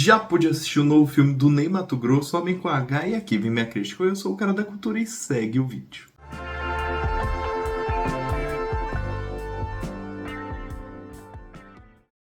Já pude assistir o novo filme do Ney Matogrosso, Homem com H, e aqui vem minha crítica. Eu sou o cara da cultura e segue o vídeo.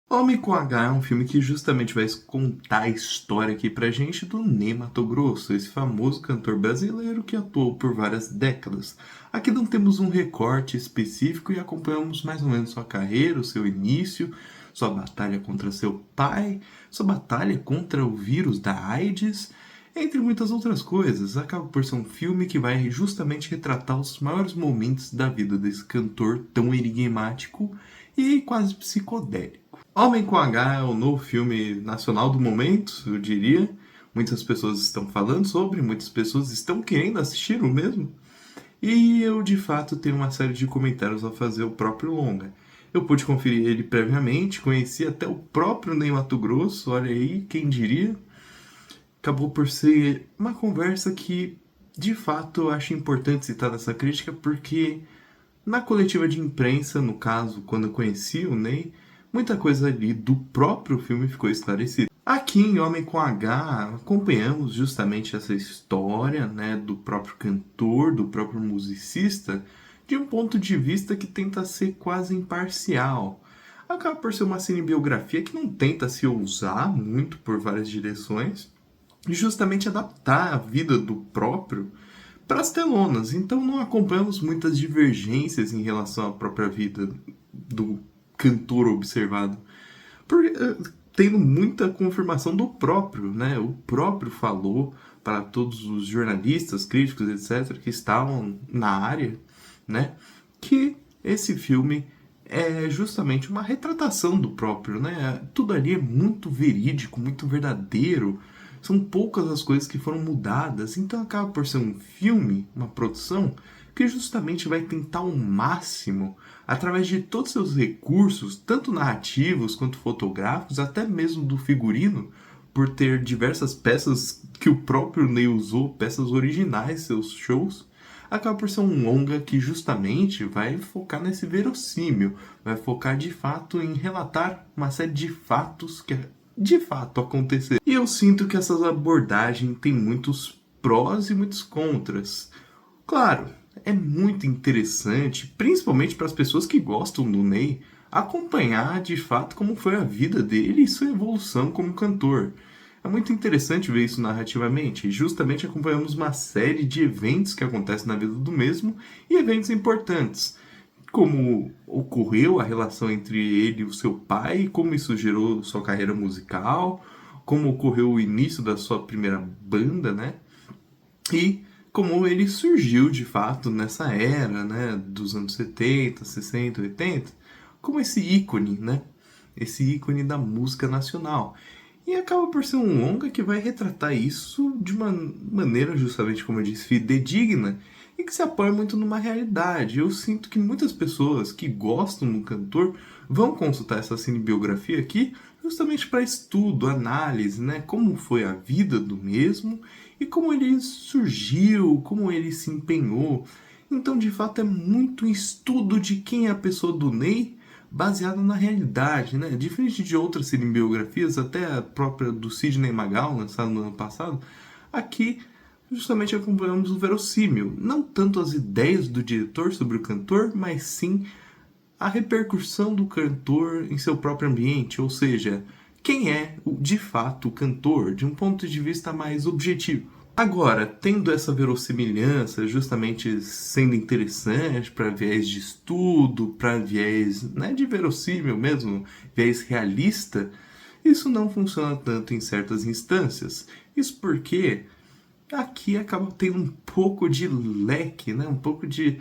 Homem com H é um filme que justamente vai contar a história aqui pra gente do Ney Matogrosso, esse famoso cantor brasileiro que atuou por várias décadas. Aqui não temos um recorte específico e acompanhamos mais ou menos sua carreira, o seu início, sua batalha contra seu pai, sua batalha contra o vírus da AIDS, entre muitas outras coisas. Acaba por ser um filme que vai justamente retratar os maiores momentos da vida desse cantor tão enigmático e quase psicodélico. Homem com H é o novo filme nacional do momento, eu diria. Muitas pessoas estão falando sobre, muitas pessoas estão querendo assistir o mesmo. E eu, de fato, tenho uma série de comentários a fazer o próprio longa. Eu pude conferir ele previamente, conheci até o próprio Ney Matogrosso, olha aí, quem diria. Acabou por ser uma conversa que, de fato, eu acho importante citar nessa crítica, porque na coletiva de imprensa, no caso, quando eu conheci o Ney, muita coisa ali do próprio filme ficou esclarecida. Aqui em Homem com H, acompanhamos justamente essa história, né, do próprio cantor, do próprio musicista, de um ponto de vista que tenta ser quase imparcial. Acaba por ser uma cinebiografia que não tenta se ousar muito por várias direções, e justamente adaptar a vida do próprio para as telonas. Então não acompanhamos muitas divergências em relação à própria vida do cantor observado, porque, tendo muita confirmação do próprio, né? O próprio falou para todos os jornalistas, críticos, etc., que estavam na área, né? Que esse filme é justamente uma retratação do próprio, né? Tudo ali é muito verídico, muito verdadeiro. São poucas as coisas que foram mudadas, então acaba por ser um filme, uma produção, que justamente vai tentar ao máximo, através de todos os seus recursos, tanto narrativos quanto fotográficos, até mesmo do figurino, por ter diversas peças que o próprio Ney usou, peças originais, seus shows, acaba por ser um longa que justamente vai focar nesse verossímil, vai focar de fato em relatar uma série de fatos que de fato aconteceram. E eu sinto que essa abordagem tem muitos prós e muitos contras. Claro, é muito interessante, principalmente para as pessoas que gostam do Ney, acompanhar de fato como foi a vida dele e sua evolução como cantor. É muito interessante ver isso narrativamente, e justamente acompanhamos uma série de eventos que acontecem na vida do mesmo e eventos importantes, como ocorreu a relação entre ele e o seu pai, como isso gerou sua carreira musical, como ocorreu o início da sua primeira banda, né? E como ele surgiu de fato nessa era, né, dos anos 70, 60, 80, como esse ícone, né? Esse ícone da música nacional. E acaba por ser um longa que vai retratar isso de uma maneira, justamente como eu disse, fidedigna e que se apoia muito numa realidade. Eu sinto que muitas pessoas que gostam do cantor vão consultar essa cinebiografia aqui justamente para estudo, análise, né? Como foi a vida do mesmo e como ele surgiu, como ele se empenhou. Então, de fato, é muito estudo de quem é a pessoa do Ney, baseado na realidade, né? Diferente de outras cinebiografias, até a própria do Sidney Magal, lançada no ano passado, aqui justamente acompanhamos o verossímil, não tanto as ideias do diretor sobre o cantor, mas sim a repercussão do cantor em seu próprio ambiente, ou seja, quem é de fato o cantor de um ponto de vista mais objetivo. Agora, tendo essa verossimilhança, justamente sendo interessante para viés de estudo, para viés, né, de verossímil mesmo, viés realista, isso não funciona tanto em certas instâncias. Isso porque aqui acaba tendo um pouco de leque, né, um pouco de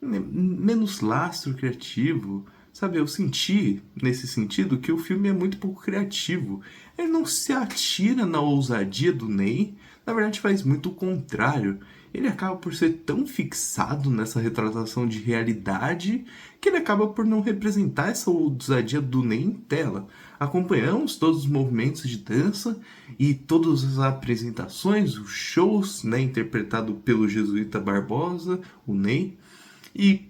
menos lastro criativo. Sabe, eu senti, nesse sentido, que o filme é muito pouco criativo. Ele não se atira na ousadia do Ney, na verdade faz muito o contrário. Ele acaba por ser tão fixado nessa retratação de realidade que ele acaba por não representar essa ousadia do Ney em tela. Acompanhamos todos os movimentos de dança e todas as apresentações, os shows, né, interpretado pelo Jesuíta Barbosa, o Ney, e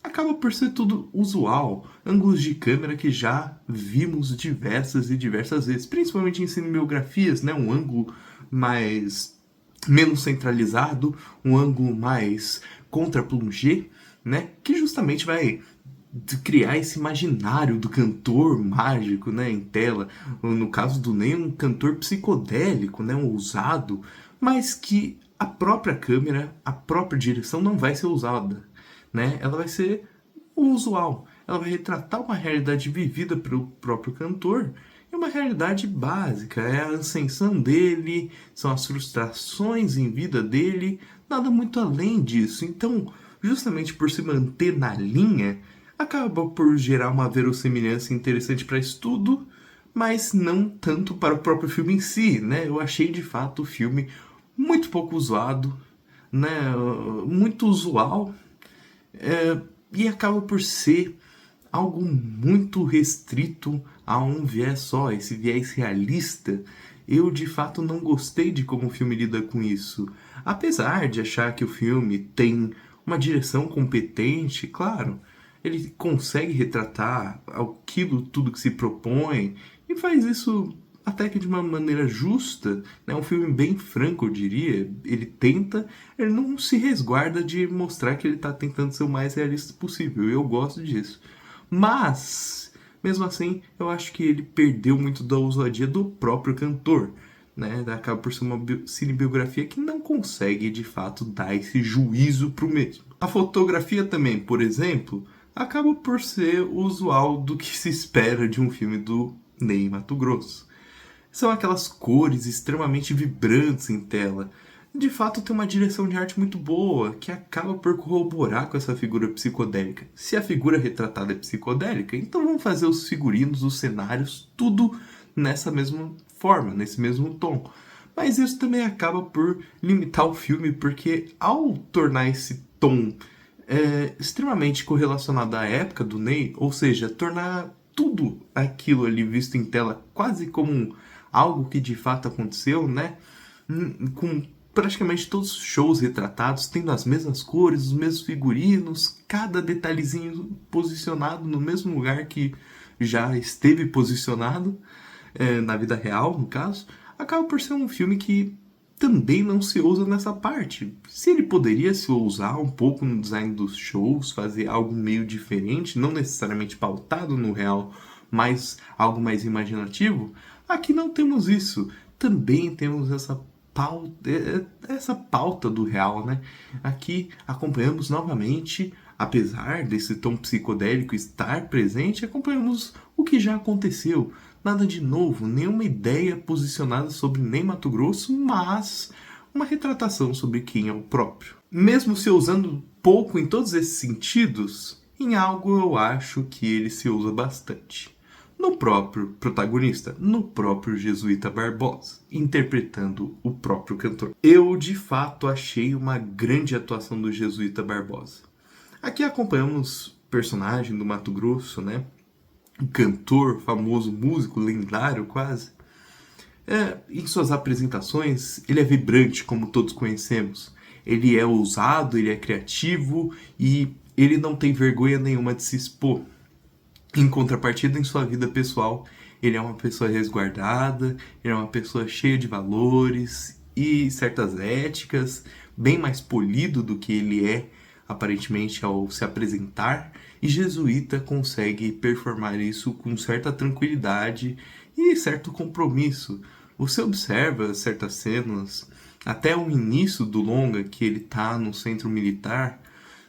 acaba por ser tudo usual, ângulos de câmera que já vimos diversas e diversas vezes, principalmente em cinebiografias, né? Um ângulo mais menos centralizado, um ângulo mais contra-plongé, né? Que justamente vai criar esse imaginário do cantor mágico, né, em tela. No caso do Ney, um cantor psicodélico, né, um ousado, mas que a própria câmera, a própria direção não vai ser usada, né? Ela vai ser o usual. Ela vai retratar uma realidade vivida pelo próprio cantor e uma realidade básica. É a ascensão dele, são as frustrações em vida dele, nada muito além disso. Então, justamente por se manter na linha, acaba por gerar uma verossimilhança interessante para estudo, mas não tanto para o próprio filme em si, né? Eu achei de fato o filme muito pouco usado, né? Muito usual, e acaba por ser algo muito restrito a um viés só, esse viés realista. Eu de fato não gostei de como o filme lida com isso. Apesar de achar que o filme tem uma direção competente, claro, ele consegue retratar aquilo tudo que se propõe e faz isso até que de uma maneira justa, né? Um filme bem franco, eu diria. Ele não se resguarda de mostrar que ele está tentando ser o mais realista possível. Eu gosto disso. Mas, mesmo assim, eu acho que ele perdeu muito da ousadia do próprio cantor. Né? Acaba por ser uma cinebiografia que não consegue, de fato, dar esse juízo pro mesmo. A fotografia também, por exemplo, acaba por ser usual do que se espera de um filme do Ney Matogrosso. São aquelas cores extremamente vibrantes em tela. De fato, tem uma direção de arte muito boa, que acaba por corroborar com essa figura psicodélica. Se a figura retratada é psicodélica, então vamos fazer os figurinos, os cenários, tudo nessa mesma forma, nesse mesmo tom. Mas isso também acaba por limitar o filme, porque ao tornar esse tom extremamente correlacionado à época do Ney, ou seja, tornar tudo aquilo ali visto em tela quase como algo que de fato aconteceu, né? Com praticamente todos os shows retratados tendo as mesmas cores, os mesmos figurinos, cada detalhezinho posicionado no mesmo lugar que já esteve posicionado na vida real, no caso, acaba por ser um filme que também não se ousa nessa parte. Se ele poderia se ousar um pouco no design dos shows, fazer algo meio diferente, não necessariamente pautado no real, mas algo mais imaginativo, aqui não temos isso. Também temos essa pauta do real, né? Aqui acompanhamos novamente, apesar desse tom psicodélico estar presente, acompanhamos o que já aconteceu. Nada de novo, nenhuma ideia posicionada sobre nem Mato Grosso, mas uma retratação sobre quem é o próprio. Mesmo se usando pouco em todos esses sentidos, em algo eu acho que ele se usa bastante. No próprio protagonista, no próprio Jesuíta Barbosa, interpretando o próprio cantor. Eu, de fato, achei uma grande atuação do Jesuíta Barbosa. Aqui acompanhamos o personagem do Mato Grosso, né? Um cantor, famoso, músico, lendário quase. Em suas apresentações, ele é vibrante, como todos conhecemos. Ele é ousado, ele é criativo e ele não tem vergonha nenhuma de se expor. Em contrapartida, em sua vida pessoal, ele é uma pessoa resguardada, ele é uma pessoa cheia de valores e certas éticas, bem mais polido do que ele é aparentemente ao se apresentar, e Jesuíta consegue performar isso com certa tranquilidade e certo compromisso. Você observa certas cenas, até o início do longa, que ele tá no centro militar,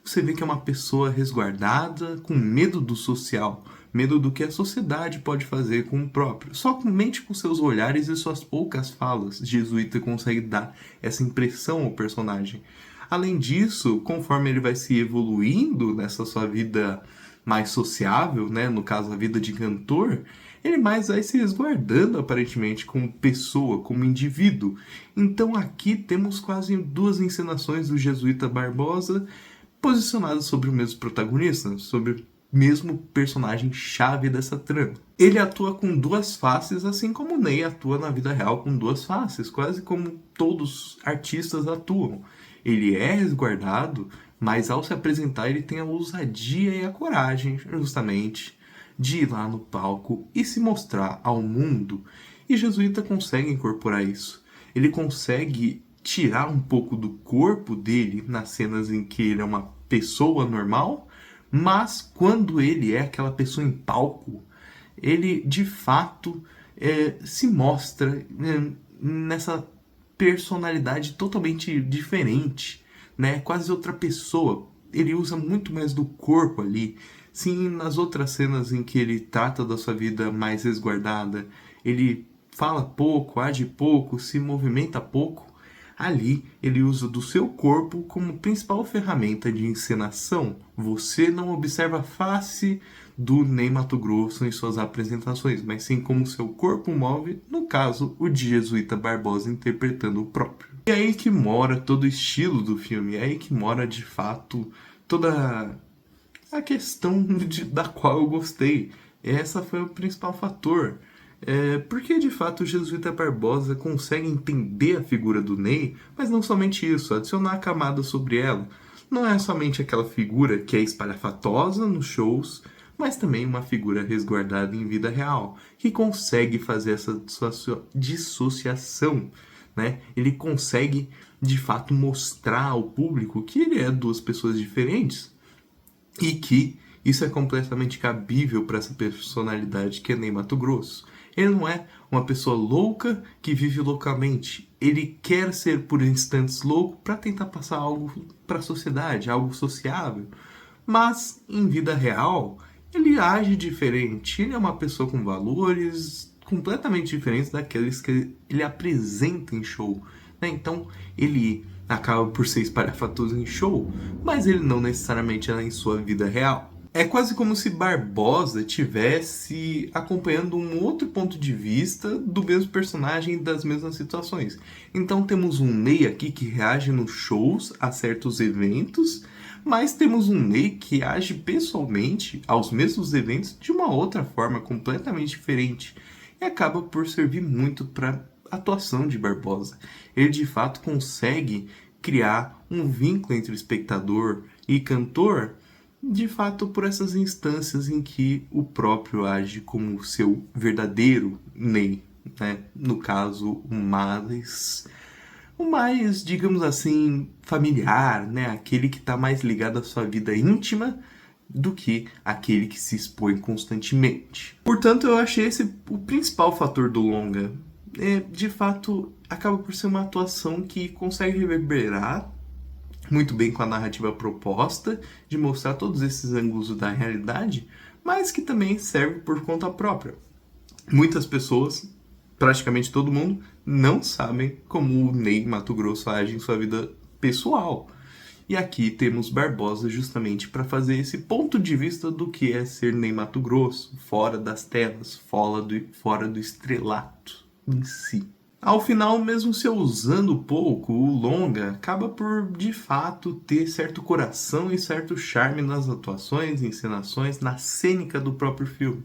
você vê que é uma pessoa resguardada, com medo do social, medo do que a sociedade pode fazer com o próprio. Somente com seus olhares e suas poucas falas, Jesuíta consegue dar essa impressão ao personagem. Além disso, conforme ele vai se evoluindo nessa sua vida mais sociável, né, no caso a vida de cantor, ele mais vai se resguardando aparentemente como pessoa, como indivíduo. Então aqui temos quase duas encenações do Jesuíta Barbosa posicionadas sobre o mesmo protagonista, sobre o mesmo personagem-chave dessa trama. Ele atua com duas faces, assim como o Ney atua na vida real com duas faces, quase como todos os artistas atuam. Ele é resguardado, Mas ao se apresentar, ele tem a ousadia e a coragem, justamente, de ir lá no palco e se mostrar ao mundo. E Jesuíta consegue incorporar isso. Ele consegue tirar um pouco do corpo dele nas cenas em que ele é uma pessoa normal, mas quando ele é aquela pessoa em palco, ele de fato se mostra nessa personalidade totalmente diferente, né? Quase outra pessoa. Ele usa muito mais do corpo ali. Sim, nas outras cenas em que ele trata da sua vida mais resguardada, ele fala pouco, age pouco, se movimenta pouco. Ali, ele usa do seu corpo como principal ferramenta de encenação. Você não observa a face do Ney Matogrosso em suas apresentações, mas sim como seu corpo move, no caso, o de Jesuíta Barbosa interpretando o próprio. E é aí que mora todo o estilo do filme, é aí que mora, de fato, toda a questão da qual eu gostei. Essa foi o principal fator. Porque de fato o Jesuíta Barbosa consegue entender a figura do Ney, mas não somente isso, adicionar camada sobre ela. Não é somente aquela figura que é espalhafatosa nos shows, mas também uma figura resguardada em vida real, que consegue fazer essa dissociação, né? Ele consegue de fato mostrar ao público que ele é duas pessoas diferentes, e que isso é completamente cabível para essa personalidade que é Ney Matogrosso. Ele não é uma pessoa louca que vive loucamente. Ele quer ser por instantes louco para tentar passar algo para a sociedade, algo sociável. Mas em vida real, ele age diferente. Ele é uma pessoa com valores completamente diferentes daqueles que ele apresenta em show, né? Então ele acaba por ser espalhafatoso em show, mas ele não necessariamente é em sua vida real. É quase como se Barbosa tivesse acompanhando um outro ponto de vista do mesmo personagem das mesmas situações. Então temos um Ney aqui que reage nos shows a certos eventos, mas temos um Ney que age pessoalmente aos mesmos eventos de uma outra forma completamente diferente e acaba por servir muito para a atuação de Barbosa. Ele de fato consegue criar um vínculo entre espectador e cantor, de fato por essas instâncias em que o próprio age como seu verdadeiro Ney, né? No caso, o mais, digamos assim, familiar, né? Aquele que está mais ligado à sua vida íntima do que aquele que se expõe constantemente. Portanto, eu achei esse o principal fator do longa. De fato, acaba por ser uma atuação que consegue reverberar muito bem com a narrativa proposta, de mostrar todos esses ângulos da realidade, mas que também serve por conta própria. Muitas pessoas, praticamente todo mundo, não sabem como o Ney Matogrosso age em sua vida pessoal. E aqui temos Barbosa justamente para fazer esse ponto de vista do que é ser Ney Matogrosso, fora das telas, fora do estrelato em si. Ao final, mesmo se usando pouco, o longa acaba por, de fato, ter certo coração e certo charme nas atuações, encenações, na cênica do próprio filme.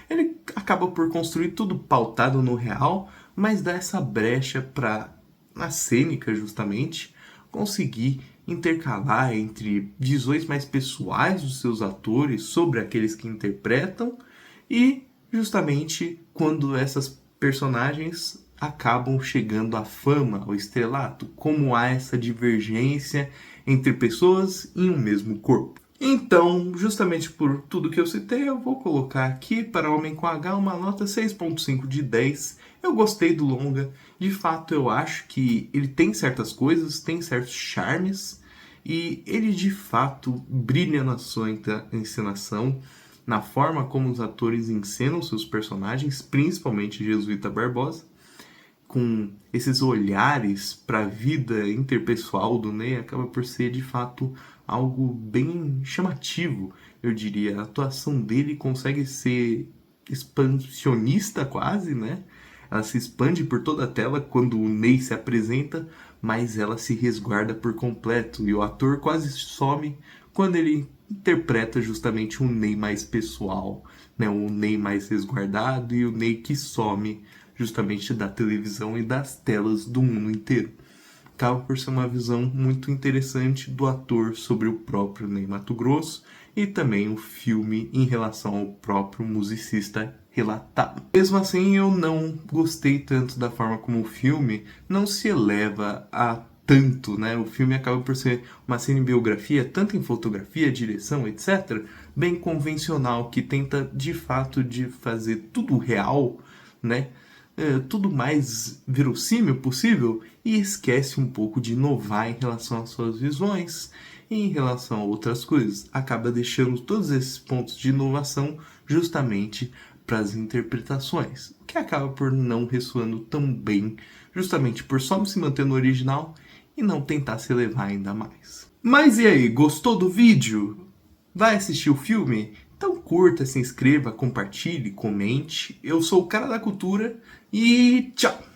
Ele acaba por construir tudo pautado no real, mas dá essa brecha para, na cênica justamente, conseguir intercalar entre visões mais pessoais dos seus atores sobre aqueles que interpretam e justamente quando essas personagens acabam chegando à fama, ao estrelato, como há essa divergência entre pessoas em um mesmo corpo. Então, justamente por tudo que eu citei, eu vou colocar aqui para Homem com H uma nota 6.5 de 10. Eu gostei do longa, de fato eu acho que ele tem certas coisas, tem certos charmes, e ele de fato brilha na sua encenação, na forma como os atores encenam seus personagens, principalmente Jesuíta Barbosa, com esses olhares para a vida interpessoal do Ney, acaba por ser de fato algo bem chamativo, eu diria. A atuação dele consegue ser expansionista quase, né? Ela se expande por toda a tela quando o Ney se apresenta, mas ela se resguarda por completo e o ator quase some quando ele interpreta justamente um Ney mais pessoal, né? Um Ney mais resguardado e o Ney que some justamente da televisão e das telas do mundo inteiro. acaba por ser uma visão muito interessante do ator sobre o próprio Ney Matogrosso e também o filme em relação ao próprio musicista relatado. Mesmo assim, eu não gostei tanto da forma como o filme não se eleva a tanto, né? O filme acaba por ser uma cinebiografia, tanto em fotografia, direção, etc., bem convencional, que tenta de fato de fazer tudo real, né? Tudo mais verossímil possível e esquece um pouco de inovar em relação às suas visões e em relação a outras coisas. Acaba deixando todos esses pontos de inovação justamente para as interpretações, o que acaba por não ressoando tão bem, justamente por só se manter no original e não tentar se elevar ainda mais. Mas e aí, gostou do vídeo? Vai assistir o filme? Então curta, se inscreva, compartilhe, comente. Eu sou o Cara da Cultura e tchau!